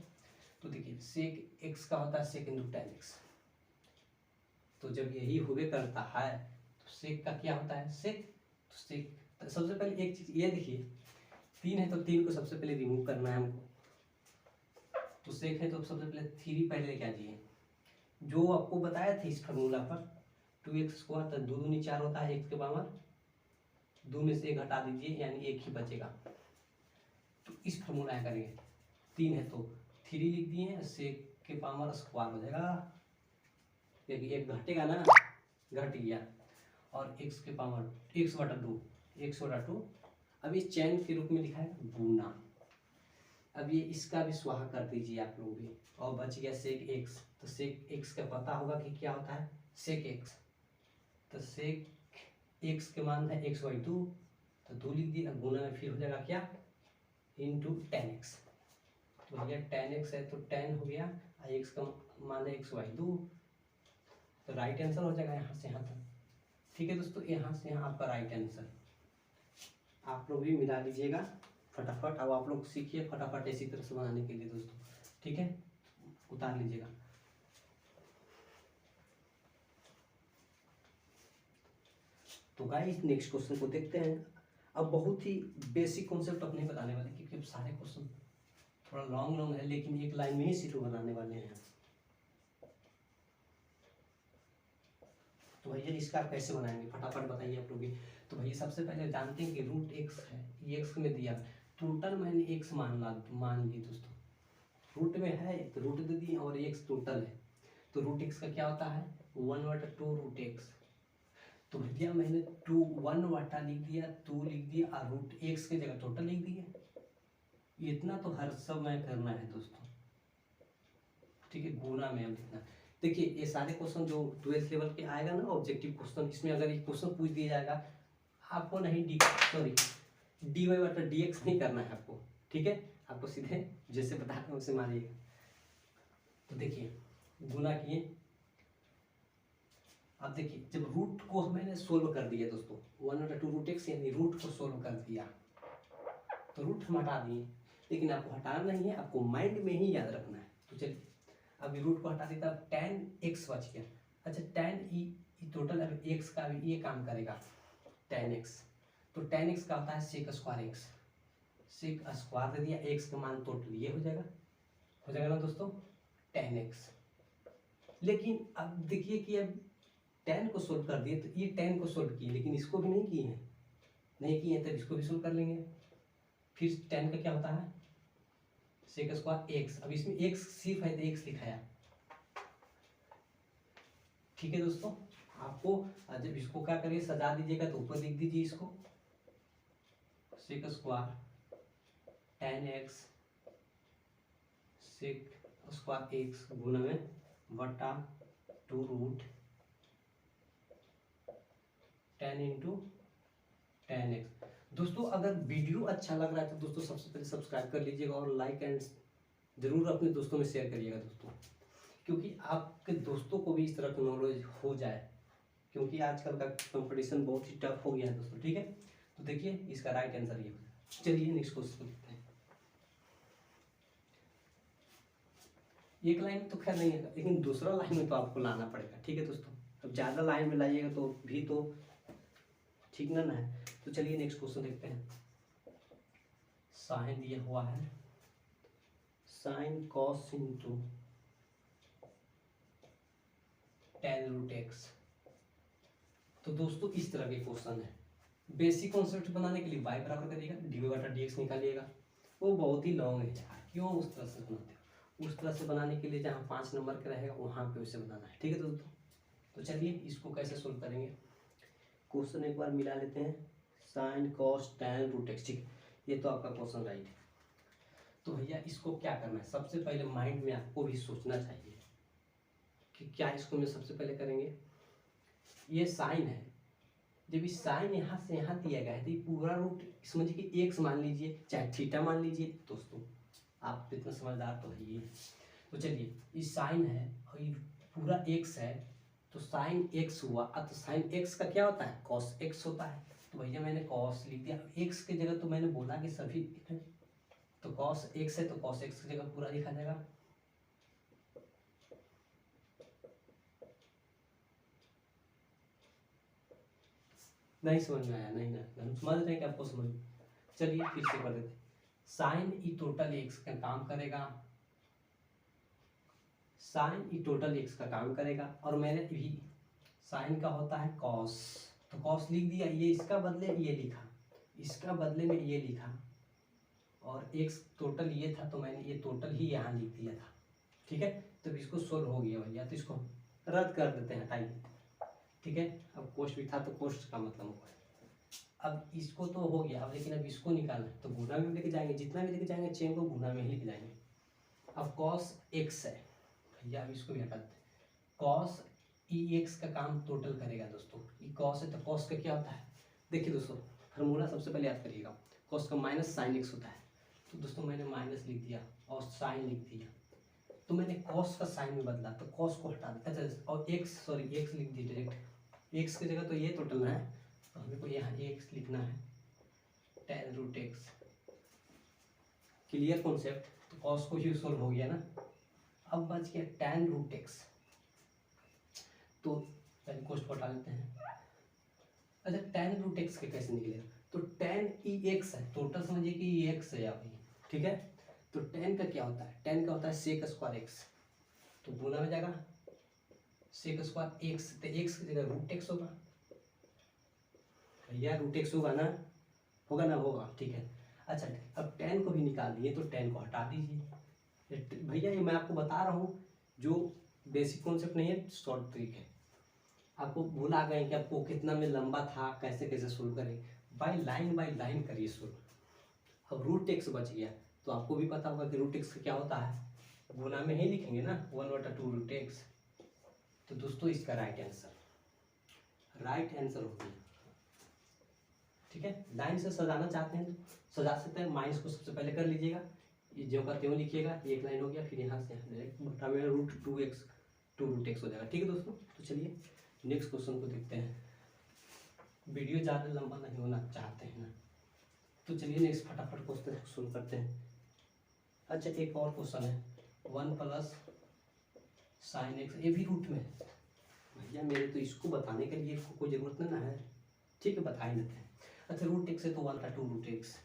तो देखिए सेक एक्स का होता है सेक इंटू टेन एक्स। तो जब यही हुए करता है तो सेक का क्या होता है सेक। तो सेक तो सबसे पहले एक चीज ये देखिए, 3 है तो 3 को सबसे पहले रिमूव करना है हमको। तो सेक है तो सबसे पहले 3 पहले लेके आ जाइए। जो आपको बताया था इस फार्मूला पर 2x² तो 2 दूनी 4 होता है, x के पावर 2 में से 1 हटा दीजिए यानी 1 ही बचेगा। तो इस फार्मूला करेंगे, 3 है तो 3 लिख दिए, सेक के पावर स्क्वायर हो जाएगा, क्योंकि 1 घटेगा ना, घट गया, और x के पावर x/2। अब ये चैन के रूप में लिखा है गुना। अब ये इसका भी स्वाहा कर दीजिए आप लोग भी, और बच गया सेक एक्स। तो सेक एक्स का पता होगा कि क्या होता है सेक एक्स। तो सेक एक्स के मान है x/2, तो 2 लिख दिया, गुना में फिर हो जाएगा क्या इंटू टेन एक्स। तो भैया टेन एक्स है तो 10 हो गया, और एक्स का मान है x/2, तो राइट आंसर हो जाएगा यहाँ से यहाँ तक। ठीक है दोस्तों, यहाँ से यहाँ आपका राइट आंसर। आप लोग भी मिला लीजिएगा फटाफट। अब आप लोग सीखिए फटाफट इसी तरह से बनाने के लिए दोस्तों, ठीक है, उतार लीजिएगा। तो गाइस नेक्स्ट क्वेश्चन को देखते हैं। अब बहुत ही बेसिक कॉन्सेप्ट अपने बताने वाले, क्योंकि अब सारे क्वेश्चन थोड़ा लॉन्ग है, लेकिन एक लाइन में ही सिर्फ बनाने वाले हैं। तो भैया इसका कैसे बनाएंगे फटाफट बताइए आप लोग भी। तो भैया सबसे पहले जानते हैं कि रूट एक्स है, ये एक्स में दिया, टोटल मैंने एक्स मान ली दोस्तों, रूट में है तो रूट दे दिए, और एक्स टोटल है तो रूट एक्स का क्या होता है 1/2 रूट एक्स। तो भैया मैंने 1 लिख दिया, 2 लिख दिया, और रूट एक्स की जगह टोटल लिख दिया। इतना तो हर समय करना है दोस्तों, ठीक है, गुना में अब लिखना। देखिए ये सारे क्वेश्चन जो 12th लेवल के आएगा ना ऑब्जेक्टिव क्वेश्चन, इसमें अगर ये क्वेश्चन पूछ दिया जाएगा, आपको नहीं dy/dx नहीं करना है आपको, ठीक है, आपको सीधे जैसे बताया था वैसे मारिएगा। तो देखिए गुना किए, अब देखिए जब रूट को मैंने सोल्व कर दिया दोस्तों, 1/2 रूट एक्स यानी रूट को सोल्व कर दिया, तो रूट हम हटा दिए, लेकिन आपको हटाना नहीं है, आपको माइंड में ही याद रखना है। तो चलिए अभी रूट को हटा देता, tan x बच गया। अच्छा tan ई टोटल अब x का भी ये काम करेगा tan x, तो tan x का होता है sec square x, sec square दे दिया, x का मान टोटल ये हो जाएगा ना दोस्तों tan x। लेकिन अब देखिए कि अब tan को सोल्व कर दिए, तो ये tan को सोल्व किए, लेकिन इसको भी नहीं किए तब इसको भी सोल्व कर लेंगे। फिर tan का क्या होता है सेक स्क्वायर एक्स, अब इसमें एक्स सिर्फ है तो एक्स लिखाया, ठीक है दोस्तों। आपको जब इसको क्या करिए सजा दीजिएगा तो ऊपर लिख दीजिए इसको sec square tan x sec square x गुना में बटा 2 root tan into tan x। दोस्तों अगर वीडियो अच्छा लग रहा है तो दोस्तों सबसे पहले सब्सक्राइब कर लीजिएगा, और लाइक एंड जरूर अपने दोस्तों में शेयर करिएगा दोस्तों, क्योंकि आपके दोस्तों को भी इस तरह का नॉलेज हो जाए, क्योंकि आजकल का कंपटीशन बहुत ही टफ हो गया है दोस्तों, ठीक है। तो देखिए इसका राइट आंसर ये हो जाएगा। चलिए नेक्स्ट क्वेश्चन देखते हैं। एक लाइन तो खैर नहीं है, लेकिन दूसरा लाइन में तो आपको लाना पड़ेगा, ठीक है दोस्तों। अब ज़्यादा लाइन में लाइएगा तो भी तो ठीक ना है। तो चलिए नेक्स्ट क्वेश्चन देखते हैं। साइन दिया हुआ है, sine cos into tan root x. तो दोस्तों इस तरह के क्वेश्चन है, बेसिक कॉन्सेप्ट बनाने के लिए y बराबर करिएगा, dy/dx निकालिएगा। वो बहुत ही लॉन्ग है यार, क्यों उस तरह से बनाते हो, उस तरह से बनाने के लिए जहाँ 5 नंबर का रहेगा वहाँ पे उसे बनाना है, ठीक है दोस्तों। तो चलिए इसको कैसे सोल्व करेंगे, क्वेश्चन एक बार मिला लेते हैं। Sine cos tan root x, ठीक है, ये तो आपका क्वेश्चन राइट है। तो भैया इसको क्या करना है, सबसे पहले माइंड में आपको भी सोचना चाहिए कि क्या इसको मैं सबसे पहले करेंगे, ये साइन है, जब इस साइन यहाँ से यहाँ दिया गया है तो ये पूरा रूट समझिए कि एक्स मान लीजिए चाहे थीटा मान लीजिए। दोस्तों आप इतना समझदार तो है ये। तो चलिए ये साइन है और ये पूरा एक्स है, तो साइन एक्स हुआ। अब तो साइन एक्स का क्या होता है, कॉस एक्स होता है। तो भैया मैंने कॉस लिख दिया, एक्स की जगह तो मैंने बोला कि सभी, तो कॉस एक्स है तो कॉस एक्स की जगह पूरा लिखा जाएगा। नहीं समझ में आया, नहीं ना, हम समझ रहे हैं कि आपको समझ। चलिए फिर से कर देते, साइन ई टोटल एक्स का काम करेगा, साइन ई टोटल एक्स का काम करेगा, और मैंने भी साइन का होता है कॉस, तो कॉस लिख दिया, ये इसका बदले ये लिखा, इसका बदले में ये लिखा, और एक्स टोटल ये था तो मैंने ये टोटल ही यहाँ लिख दिया था। ठीक है, तो इसको सोल्व हो गया भैया, तो इसको रद्द कर देते हैं, हटाइए। ठीक है, अब कोष्ट भी था तो कोष्ट का मतलब हुआ है। अब इसको तो हो गया, अब लेकिन अब इसको निकालना है तो गुना में लेके जाएंगे, जितना भी लेके जाएंगे चेन को गुना में ही लेके जाएंगे। अब कॉस एक्स है भैया, अब इसको भी हटा देते हैं। कॉस ई एक्स का काम टोटल करेगा दोस्तों, ये कॉस है तो कॉस का क्या होता है, देखिए दोस्तों फार्मूला सबसे पहले याद करिएगा, कॉस का माइनस साइन एक्स होता है। तो दोस्तों मैंने माइनस लिख दिया और साइन लिख दिया, तो मैंने कॉस का साइन में बदला तो कॉस को हटा दिया। अच्छा, और एक्स सॉरी एक्स लिख दिया डायरेक्ट, एक्स की जगह तो ये टोटल है तो हमें को यहाँ एक्स लिखना है, tan root x. Clear concept, तो कॉस को ही सोल्व हो गया ना। अब बच गया tan रूट एक्स, तो पहले कोष्ट को हटा लेते हैं। अच्छा, tan रूट एक्स के कैसे निकलेगा, तो tan ई एक्स है, टोटल समझिए कि ई एक्स है अभी। ठीक है, तो tan का क्या होता है, tan का होता है सेक स्क्वायर एक्स, तो गुना में जाएगा सेक स्क्वायर एक्स, तो एक्स की जगह रूट एक्स होगा भैया, रूट एक्स होगा ना, होगा ना, होगा। ठीक है, अच्छा अब tan को भी निकाल दिए तो tan को हटा दीजिए भैया, ये मैं आपको बता रहा हूँ, जो बेसिक कॉन्सेप्ट नहीं है, शॉर्ट ट्रिक है। आपको भूला गए कि आपको कितना में लंबा था, कैसे कैसे सोल्व करें, बाय लाइन करिए सोल्व। अब रूट एक्स बच गया, तो आपको भी पता होगा कि रूट एक्स क्या होता है, गुना में ही लिखेंगे ना, 1/2 रूट एक्स। तो दोस्तों इसका राइट आंसर हो गया। ठीक है, लाइन से सजाना चाहते हैं तो सजा सकते हैं, माइनस को सबसे पहले कर लीजिएगा, ये जो का त्यों लिखिएगा, एक लाइन हो गया, फिर यहाँ से डायरेक्ट बटा में रूट रूट एक्स हो जाएगा। ठीक है दोस्तों, तो चलिए नेक्स्ट क्वेश्चन को देखते हैं, वीडियो ज़्यादा लंबा नहीं होना चाहते हैं ना, तो चलिए नेक्स्ट फटाफट क्वेश्चन शुरू करते हैं। अच्छा एक और क्वेश्चन है, 1 प्लस साइन एक्स, ये भी रूट में है भैया, मेरे तो इसको बताने के लिए कोई ज़रूरत नहीं ना है। ठीक है, बता ही देते हैं। अच्छा रूट एक्स है तो 1/2 रूट एक्स,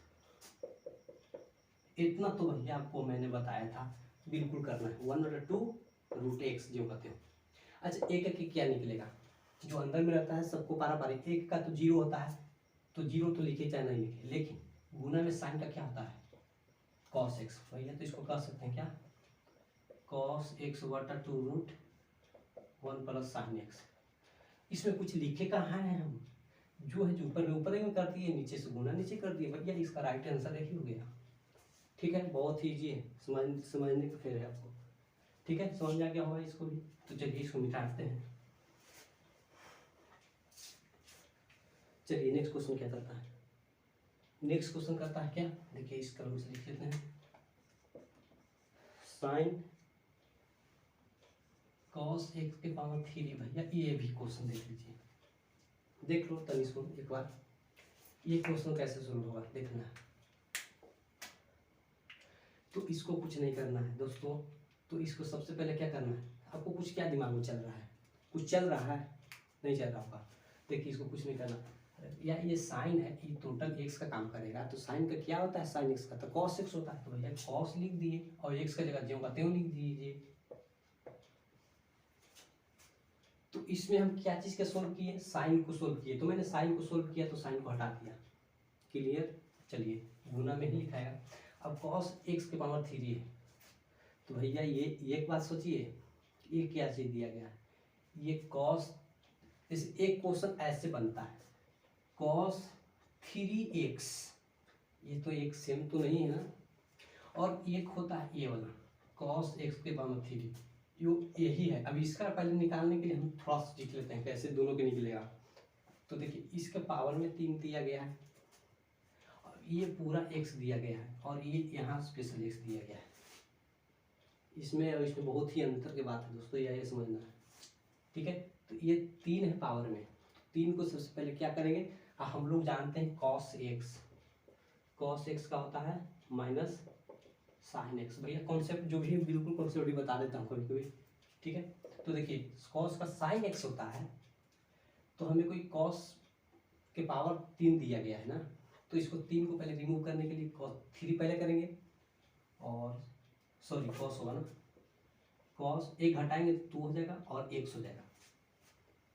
इतना तो भैया आपको मैंने बताया था, बिल्कुल करना है, 1/2 रूट एक्स जो कहते हो। अच्छा एक एक क्या निकलेगा, जो अंदर में रहता है सबको पारा पारी, एक का तो जीरो होता है, तो जीरो तो लिखे चाहे नहीं लिखे, लेकिन गुना में साइन का क्या होता है, कॉस एक्स भैया, तो इसको कह सकते हैं क्या, cos x/2 root 1 plus sine x. इसमें कुछ लिखे कहाँ है, हम जो है जो ऊपर में कर दिए, नीचे से गुना नीचे कर दिए भैया, इसका राइट आंसर यही हो गया। ठीक है, बहुत ईजी है, समझने को फिर है आपको। ठीक है, समझ में आ गया होगा इसको भी, तो चलिए इसको मिटाते हैं। चलिए नेक्स्ट क्वेश्चन क्या करता है, नेक्स्ट क्वेश्चन करता है क्या, देखिए इस कलम से लिख लेते हैं, साइन कॉस एक्स के पावर 3 भैया, ये भी क्वेश्चन देख लीजिए, देख लो तनी सुन एक बार, ये क्वेश्चन कैसे सोल्व होगा देखना है। तो इसको कुछ नहीं करना है दोस्तों, तो इसको सबसे पहले क्या करना है, आपको कुछ क्या दिमाग में चल रहा है, कुछ चल रहा है, नहीं चल रहा होगा, देखिए इसको कुछ नहीं करना, या ये साइन है, ये टोटल एक्स का काम करेगा, तो साइन का क्या होता है, साइन एक्स का तो कॉस एक्स होता है, तो भैया कॉस लिख दिए और एक्स का जगह ज्यों का त्यों लिख दीजिए। तो इसमें हम क्या चीज़ का सोल्व किए, साइन को सोल्व किए, तो मैंने साइन को सोल्व किया तो साइन को हटा दिया। क्लियर, चलिए गुना में ही लिखाएगा। अब कॉस एक्स के पावर 3 है, तो भैया ये एक बात सोचिए, ये क्या चीज़ दिया गया है, ये कॉस, इस एक क्वेश्चन ऐसे बनता है, कॉस 3x, ये तो एक सेम तो नहीं है ना, और एक होता है ये वाला कॉस एक्स के पावर 3, यही है। अब इसका पहले निकालने के लिए हम थोड़ा सा सीख लेते हैं कैसे दोनों के निकलेगा। तो देखिए इसके पावर में 3 दिया गया है और ये पूरा x दिया गया है और ये यहाँ स्पेशल x दिया गया है। इसमें और इसमें बहुत ही अंतर की बात है दोस्तों, ये समझना है, ठीक है। तो ये 3 है पावर में, 3 को सबसे पहले क्या करेंगे, हम लोग जानते हैं cos x का होता है माइनस साइन एक्स। भैया कॉन्सेप्ट जो भी है बिल्कुल कॉन्सेप्ट ही बता देता हूँ कभी कभी, ठीक है। तो देखिए cos का साइन एक्स होता है, तो हमें कोई cos के पावर 3 दिया गया है ना, तो इसको 3 को पहले रिमूव करने के लिए cos 3 पहले करेंगे और सॉरी cos होगा ना, cos 1 हटाएंगे तो 2 हो जाएगा और x हो जाएगा,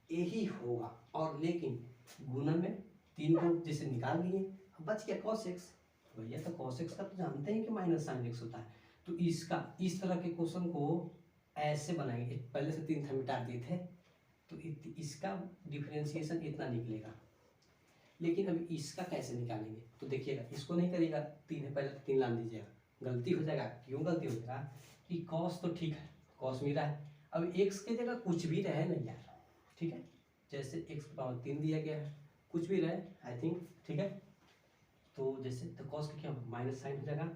यही होगा। और लेकिन गुना में 3 को जैसे निकाल लिए, अब बच गया cos x। भैया तो cos x का तो जानते हैं कि माइनस साइन x होता है, तो इसका इस तरह के क्वेश्चन को ऐसे बनाएंगे। पहले से 3 था मिटा दिए थे, तो इसका डिफरेंशिएशन इतना निकलेगा। लेकिन अभी इसका कैसे निकालेंगे, तो देखिएगा इसको नहीं करिएगा, 3 है पहले 3 ला दीजिएगा, गलती हो जाएगा। क्यों गलती हो जाएगा कि cos तो ठीक है, cos मिला है, अब x की जगह कुछ भी रहे नहीं यार, ठीक है। जैसे x की पावर 3 दिया गया है, कुछ भी रहे आई थिंक, ठीक है। तो जैसे तो cos का क्या माइनस साइन हो जाएगा,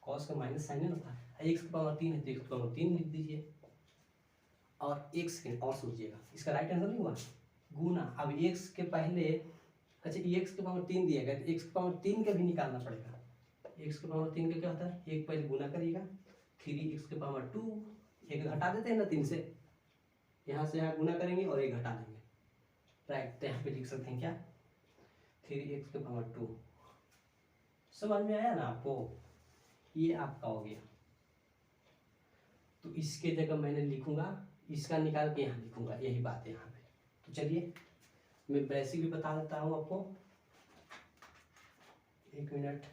cos का माइनस साइन है ना, x की पावर 3 है तो x की पावर 3 लिख दीजिए और x के और सोचिएगा, इसका राइट आंसर नहीं हुआ गुना। अब x के पहले अच्छा x के पावर 3 दिया गया तो x की पावर 3 का भी निकालना पड़ेगा। x के पावर 3 का क्या होता है, एक पहले गुना करिएगा 3x के पावर 2, एक घटा देते हैं ना 3 से, यहाँ से यहाँ गुना करेंगे और एक घटा देंगे, राइट। तो यहाँ पे लिख सकते हैं क्या 3x के पावर 2। समझ में आया ना आपको, ये आपका हो गया। तो इसके जगह मैंने लिखूंगा, इसका निकाल के यहाँ लिखूंगा, यही बात है यहाँ पे। तो चलिए मैं बेसिक भी बता देता हूँ आपको, 1 मिनट।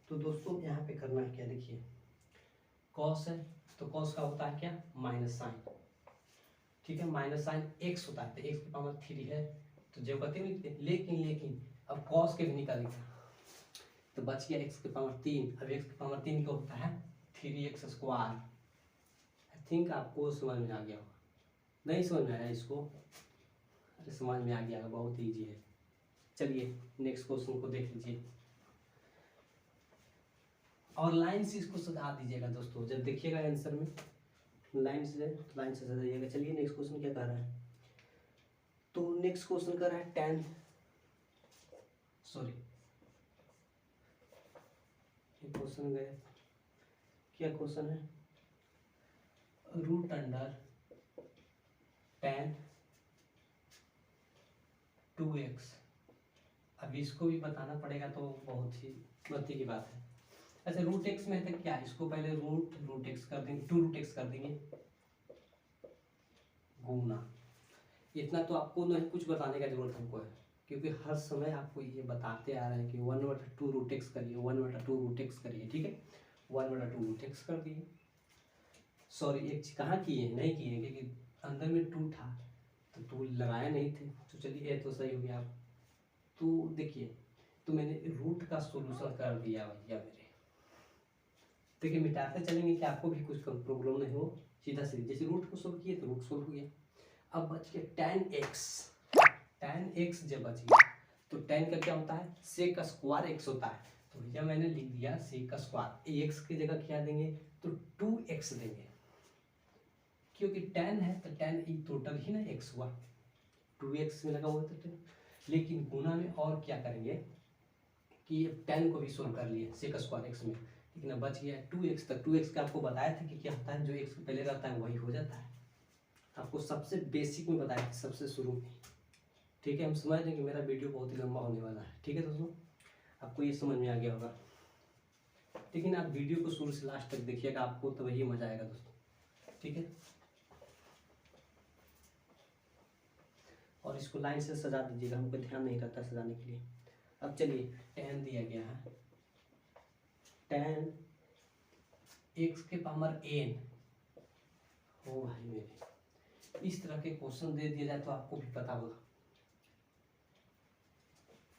तो दोस्तों यहाँ पे करना है क्या, देखिए cos है तो cos का होता है क्या माइनस साइन, ठीक है। माइनस साइन x होता है तो x की पावर 3 है तो जो कहते हैं, लेकिन अब cos के भी निकालेंगे तो बच गया x की पावर 3। अब x की पावर 3 का होता है 3x स्क्वायर। आई थिंक आपको समझ में आ गया होगा, नहीं समझ में आया इसको, अरे समझ में आ गया, बहुत ईजी है। चलिए नेक्स्ट क्वेश्चन को देख लीजिए और लाइन से इसको सजा दीजिएगा दोस्तों, जब देखिएगा आंसर में लाइन से सजाइएगा। चलिए नेक्स्ट क्वेश्चन क्या कर रहा है, तो नेक्स्ट क्वेश्चन कर रहा है tan, सॉरी ये क्वेश्चन गए, क्या क्वेश्चन है, रूट अंडर tan 2x। अब इसको भी बताना पड़ेगा तो बहुत ही गलती की बात है। अच्छा रूट एक्स में है तो क्या, इसको पहले रूट एक्स कर देंगे, 2 रूट एक्स कर देंगे गुना। इतना तो आपको नहीं कुछ बताने का जरूरत हमको है, क्योंकि हर समय आपको ये बताते आ रहे हैं कि 1/2 रूट एक्स करिए, 1/2 रूट एक्स करिए, ठीक है। 1/2 रूट एक्स कर दिए, सॉरी एक कहाँ किए, नहीं किए क्योंकि अंदर में 2 था तो 2 लगाया नहीं थे, तो चलिए तो सही हो गया। तो देखिए तो मैंने रूट का सोल्यूशन कर दिया भैया मेरे, देखिए मिटाते चलेंगे कि आपको भी कुछ प्रॉब्लम नहीं हो, सीधा सीधा जैसे रूट को सोल्व किए तो रूट सोल्व हो गया। अब बच गया tan x जब बच गया तो tan का क्या होता है sec का स्क्वायर x होता है, तो भैया मैंने लिख दिया sec का स्क्वायर, x की जगह क्या देंगे तो 2x देंगे, क्योंकि tan है तो tan टोटल ही ना x हुआ, 2x में लगा हुआ था। लेकिन गुना में और क्या करेंगे कि tan को भी सोल्व कर लिए sec स्क्वायर x में, लेकिन अब बच गया 2x तक। 2x का आपको बताया था कि क्या होता है, जो x पहले रहता है वही हो जाता है, आपको सबसे बेसिक में बताया था सबसे शुरू में, ठीक है। हम समझ रहे हैं कि मेरा वीडियो बहुत ही लंबा होने वाला है, ठीक है दोस्तों, आपको ये समझ में आ गया होगा। लेकिन आप वीडियो को शुरू से लास्ट तक देखिएगा, आपको तो वही मजा आएगा दोस्तों, ठीक है। और इसको लाइन से सजा दीजिएगा, हमको ध्यान नहीं रहता सजाने के लिए। अब चलिए tan दिया गया है, tan x के पावर n हो भाई मेरे, इस तरह के क्वेश्चन दे दिया जाए तो आपको भी पता होगा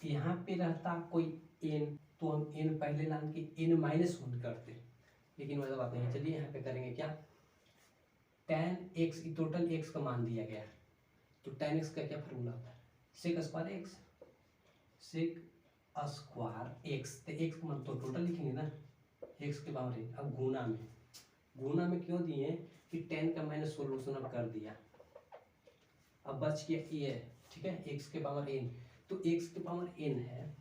यहाँ पे रहता कोई n, तो हम n पहले लान के n-1 करते, लेकिन वैसा बात नहीं। चलिए यहाँ पे करेंगे क्या, tan x, टोटल x का मान दिया गया है, तो tan x का क्या फॉर्मूला होता है, sec square x, sec square x, तो x का मान तो टोटल लिखेंगे ना, x के पावर n। अब गुना में क्यों दिए कि tan का मैंने सोल्यूशन अब कर दिया, अब बच गया ये, ठीक है, x के पावर n, तो x के पावर n है,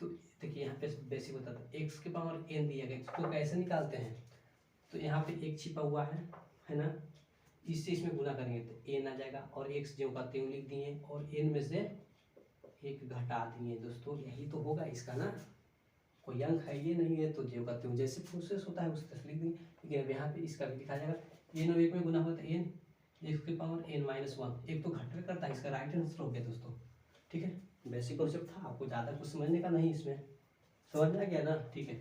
तो देखिए यहाँ पे बेसिक होता था x के पावर n दिया गया, इसको कैसे निकालते हैं, तो यहाँ पे एक छिपा हुआ है ना, इससे इसमें गुना करेंगे तो n आ जाएगा, और x जो का त्यों लिख दिए, और n में से एक घटा दिए। दोस्तों यही तो होगा इसका ना, कोई अंक है ये नहीं है, तो जो का त्यों जैसे प्रोसेस होता है उस तरह से लिख देंगे, लेकिन अब यहाँ पे इसका भी लिखा जाएगा, n और 1 में गुना हुआ तो n, x के पावर n-1, एक तो घट करता है, इसका राइट आंसर हो गया दोस्तों। ठीक है, बेसिक कॉन्सेप्ट था, आपको ज़्यादा कुछ समझने का नहीं, इसमें समझ में आ गया ना। ठीक है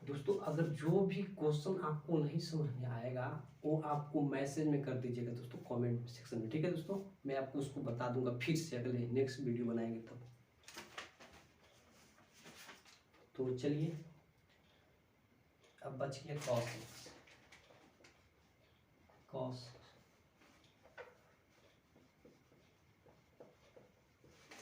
दोस्तों, अगर जो भी क्वेश्चन आपको नहीं समझ में आएगा वो आपको मैसेज में कर दीजिएगा दोस्तों, कमेंट सेक्शन में। ठीक है दोस्तों, मैं आपको उसको बता दूंगा फिर से, अगले नेक्स्ट वीडियो बनाएंगे तब। तो चलिए, अब बच गया कॉस,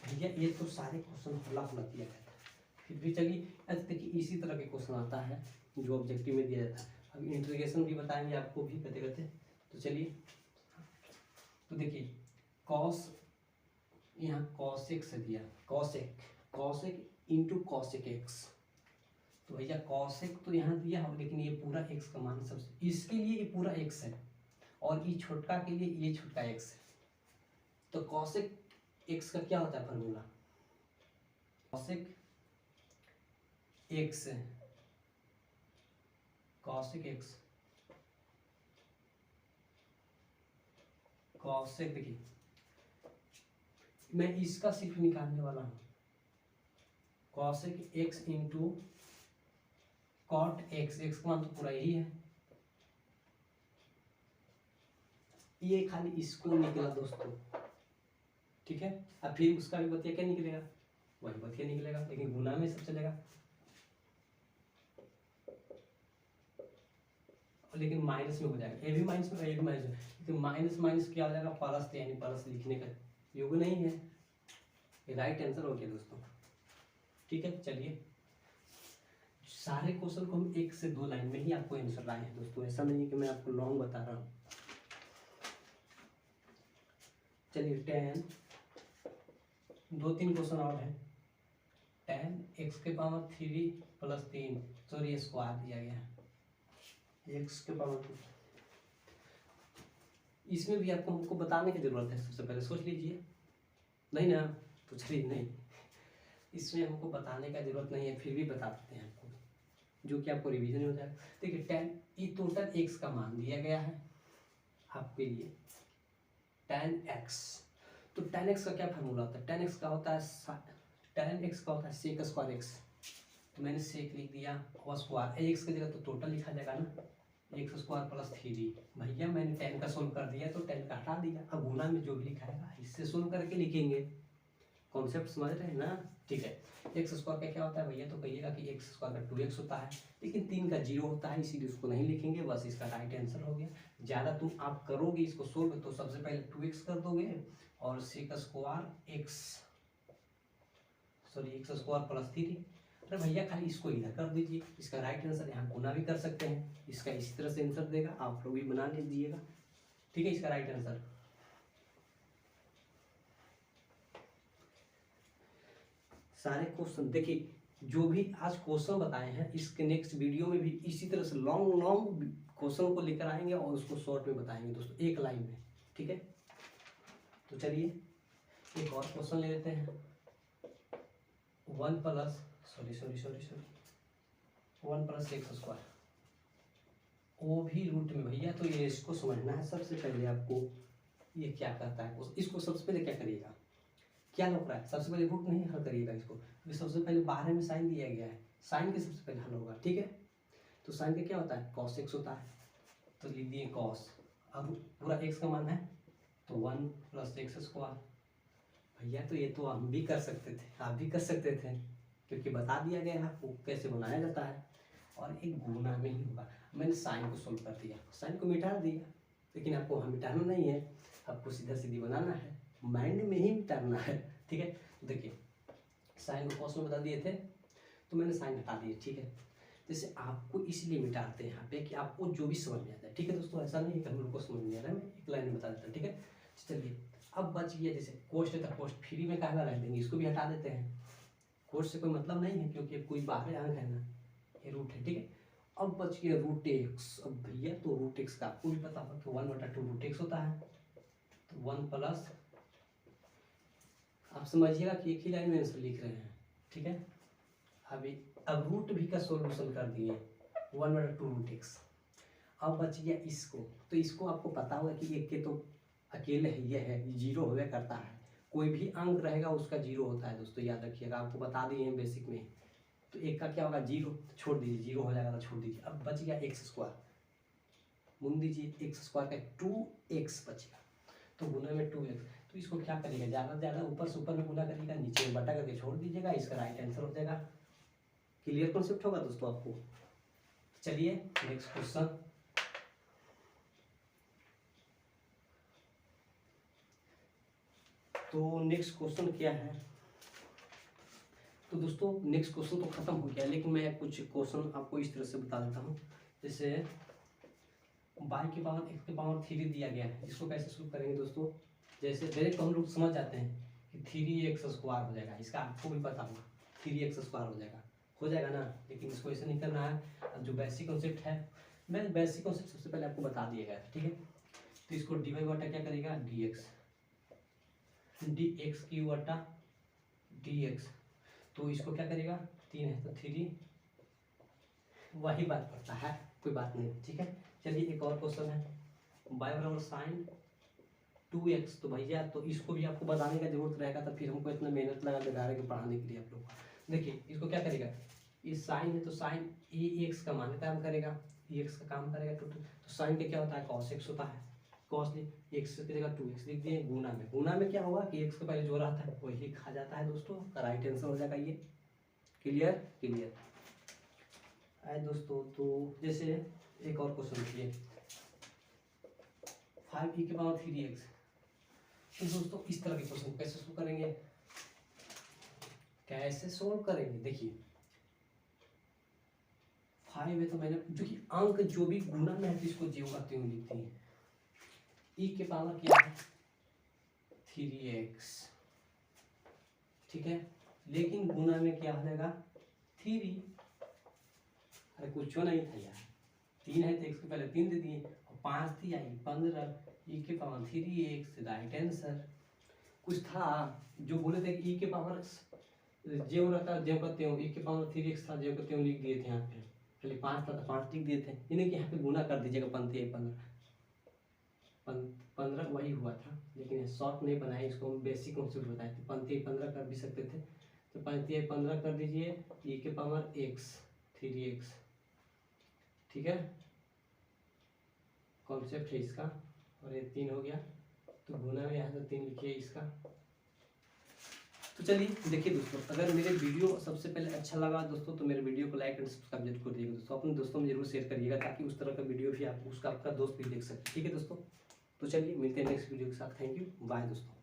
भैया ये तो सारे क्वेश्चन हल्ला दिया गया था, फिर भी चलिए ऐसे देखिए इसी तरह के क्वेश्चन आता है जो ऑब्जेक्टिव में दिया जाता है। अब इंटीग्रेशन भी बताएंगे आपको भी करते करते, तो चलिए, तो देखिए कॉस, यहाँ कॉस एक्स दिया, कॉस एक इंटू कॉसेक एक्स, तो भैया कॉसेक तो यहाँ दिया हो, लेकिन ये पूरा एक्स का मान सबसे, इसके लिए ये पूरा एक्स है, और ये छोटका के लिए ये छोटका एक्स है, तो कॉसेक एक्स का क्या होता है फॉर्मूला, कॉसेक एक्स, कॉसेक देखिए मैं इसका सिर्फ निकालने वाला हूँ, cosec x into cot x, x का मान तो पूरा यही है, ये खाली इसको निकला दोस्तों। ठीक है, अब फिर उसका भी बतिया क्या निकलेगा, वही बतिया निकलेगा, लेकिन गुना में सब चलेगा, लेकिन माइनस में हो जाएगा, ये भी माइनस में, ये भी माइनस में, तो माइनस माइनस क्या हो जाएगा प्लस, यानी प्लस लिखने का योग नहीं है, ये राइट आंसर हो गया दोस्तों। ठीक है, चलिए सारे क्वेश्चन को हम 1 से 2 लाइन में ही आपको आंसर लाए हैं दोस्तों, ऐसा नहीं है कि मैं आपको लॉन्ग बता रहा हूँ। चलिए 10, 2-3 क्वेश्चन और है, tan x के पावर 3 प्लस 3, सॉरी स्क्वायर दिया गया है, x के पावर 2, इसमें भी आपको हमको बताने की जरूरत है, सबसे पहले सोच लीजिए, नहीं ना, तो चलिए नहीं, इसमें हमको बताने का जरूरत नहीं है, फिर भी बता देते हैं आपको, जो कि आपको रिवीजन हो जाएगा। देखिए tan, ये टोटल x का मान दिया गया है आपके लिए, tan x, तो tan x का क्या फार्मूला होता है, tan x का होता है सेक स्क्वायर x, तो मैंने सेक लिख दिया, और स्क्वायर x की जगह तो टोटल लिखा जाएगा ना, एक्स स्क्वायर प्लस 3, भैया मैंने 10 का सोल्व कर दिया तो 10 का हटा दिया, अब गुना में जो भी लिखा है इससे सोल्व करके लिखेंगे, कॉन्सेप्ट समझ रहे हैं ना। ठीक है, एक्स स्क्वायर का क्या होता है भैया, तो कहिएगा कि एक्स स्क्वायर का 2x होता है, लेकिन 3 का 0 होता है, इसीलिए उसको नहीं लिखेंगे, बस इसका राइट आंसर हो गया। ज़्यादा तुम आप करोगे इसको सोल्व तो सबसे पहले 2x कर दोगे, और sec square x, sorry x square plus 3, अरे भैया खाली इसको इधर कर दीजिए, इसका राइट आंसर, यहाँ गुना भी कर सकते हैं, इसका इसी तरह से आंसर देगा, आप लोग भी बना लीजिएगा। ठीक है, इसका राइट आंसर, सारे क्वेश्चन देखिए, जो भी आज क्वेश्चन बताए हैं इसके नेक्स्ट वीडियो में भी इसी तरह से लॉन्ग क्वेश्चन को लेकर आएंगे और उसको शॉर्ट में बताएंगे दोस्तों, एक लाइन में। ठीक है, तो चलिए एक और क्वेश्चन ले लेते हैं, 1 प्लस एक्स स्क्वायर, वो भी रूट में भैया, तो ये इसको समझना है सबसे पहले आपको, ये क्या कहता है, इसको सबसे पहले क्या करिएगा, क्या लग रहा है, सबसे पहले रूट नहीं हल करिएगा इसको, क्योंकि सबसे पहले बाहर में साइन दिया गया है, साइन के सबसे पहले हल होगा। ठीक है, तो साइन का क्या होता है, कॉस एक्स होता है, तो लिख दिए कॉस, अब पूरा एक्स का मान है तो 1 प्लस एक्स स्क्वायर, भैया तो ये तो हम भी कर सकते थे, आप भी कर सकते थे, क्योंकि बता दिया गया है आपको कैसे बनाया जाता है और एक गुना में ही होगा। मैंने साइन को सोल्व कर दिया, साइन को मिटा दिया, लेकिन आपको वहाँ मिटाना नहीं है, आपको सीधा सीधी बनाना है, माइंड में ही मिटाना है। ठीक है, देखिए साइन को कॉस में बता दिए थे तो मैंने साइन हटा दिए। ठीक है, जैसे आपको इसलिए मिटाते हैं यहाँ पे कि आपको जो भी समझ में आता है। ठीक है दोस्तों, ऐसा नहीं है कि हम लोग को समझ नहीं आ रहा है, मैं एक लाइन में बता देता हूँ। ठीक है, चलिए अब बच गया, जैसे कोष्ट था, कोष्ट फ्री में कहना रख देंगे, इसको भी हटा देते हैं, कोष्ट से कोई मतलब नहीं है क्योंकि कोई बाहर अंक है ना, ये रूट है। ठीक है, अब बच गया रूट एक्स। अब भैया तो रूट एक्स का आपको भी पता होगा तो 1/2 रूट एक्स होता है, तो 1 प्लस, आप समझिएगा कि एक ही लाइन में आंसर लिख रहे हैं। ठीक है, अभी अब रूट भी का सॉल्यूशन कर दिए 1/2 रूट एक्स। अब बच गया इसको, तो इसको आपको पता होगा कि एक के तो अकेले ही ये है, जीरो होगा करता है, कोई भी अंक रहेगा उसका जीरो होता है दोस्तों, याद रखिएगा, आपको बता दिए हैं बेसिक में। तो एक का क्या होगा जीरो, तो छोड़ दीजिए, जीरो हो जाएगा तो छोड़ दीजिए। अब बच गया एक्स स्क्वायर, मुन दीजिए, एक्स स्क्वायर का 2x बचेगा, तो गुना में 2x, तो इसको क्या करिएगा, ज़्यादा से ज़्यादा ऊपर से ऊपर में गुना करिएगा, नीचे में बटा करके छोड़ दीजिएगा, इसका राइट आंसर हो जाएगा। क्लियर कॉन्सेप्ट होगा दोस्तों आपको। चलिए नेक्स्ट क्वेश्चन, तो नेक्स्ट क्वेश्चन क्या है, तो दोस्तों नेक्स्ट क्वेश्चन तो खत्म हो गया, लेकिन मैं कुछ क्वेश्चन आपको इस तरह से बता देता हूँ। जैसे y की पावर x की पावर 3 दिया गया है, इसको कैसे सोल्व करेंगे दोस्तों। जैसे डायरेक्ट हम लोग समझ जाते हैं कि 3x स्क्वायर हो जाएगा, इसका आपको भी पता होगा 3x स्क्वायर हो जाएगा ना, लेकिन इसको ऐसे नहीं करना है। जो बेसिक कॉन्सेप्ट है, मैं बेसिक कॉन्सेप्ट सबसे पहले आपको बता दिया गया था। ठीक है, तो इसको dy बटा क्या करेगा, dx की बटा dx, तो इसको क्या करेगा, 3 है तो 3, वही बात पड़ता है, कोई बात नहीं। ठीक है, चलिए एक और क्वेश्चन है, y बराबर साइन 2x, तो भैया तो इसको भी आपको बताने का जरूरत रहेगा, तो फिर हमको इतना मेहनत लगा रहे कि पढ़ाने के लिए आप लोग। देखिए इसको क्या करेगा, इस साइन है तो साइन ए एक्स का मान काम करेगा, एक्स का काम करेगा, तो साइन का क्या होता है, कॉस एक्स होता है, कॉस एक्स की जगह 2x लिख दिए, गुना में क्या होगा कि एक्स के पहले जो रहता है वही खा जाता है दोस्तों, राइट आंसर हो जाएगा ये। क्लियर आए दोस्तों। तो जैसे एक और क्वेश्चन देखिए, 5e की पावर 3x, तो दोस्तों इस तरह के क्वेश्चन कैसे सोल्व करेंगे, देखिए 5 है तो मैंने जो कि अंक जो भी गुना में है तो इसको ज्यों का त्यों लिखते हैं, e के पावर क्या है 3x। ठीक है, लेकिन गुना में क्या हो जाएगा 3, अरे कुछ नहीं था यार, 3 है तो x के पहले 3 दे दिए, और 5 थी आई 15, e के पावर 3x राइट आंसर। कुछ था जो बोले थे कि e के पावर ज्यों रहता है ज्यों का त्यों, e के पावर 3x था ज्यों का त्यों लिख दिए थे यहाँ पे, पहले 5 था तो 5 लिख दिए थे, इन्हें कि यहाँ पे गुना कर दीजिएगा, 15 वही हुआ था, लेकिन शॉर्ट नहीं बनाए, इसको हम बेसिक कॉन्सेप्ट बताए थे, 15 कर भी सकते थे, तो 15 कर दीजिए, e के पावर x 3x। ठीक है, कॉन्सेप्ट है इसका, और ये 3 हो गया, तो गुना में यहाँ तो 3 लिखिए इसका। तो चलिए देखिए दोस्तों, अगर मेरे वीडियो सबसे पहले अच्छा लगा दोस्तों तो मेरे वीडियो को लाइक एंड सब्सक्राइब जरूर कर दिएगा दोस्तों, अपने दोस्तों में जरूर शेयर करिएगा, ताकि उस तरह का वीडियो भी आप उसका आपका दोस्त भी देख सके। ठीक है दोस्तों, तो चलिए मिलते हैं नेक्स्ट वीडियो के साथ, थैंक यू, बाय दोस्तों।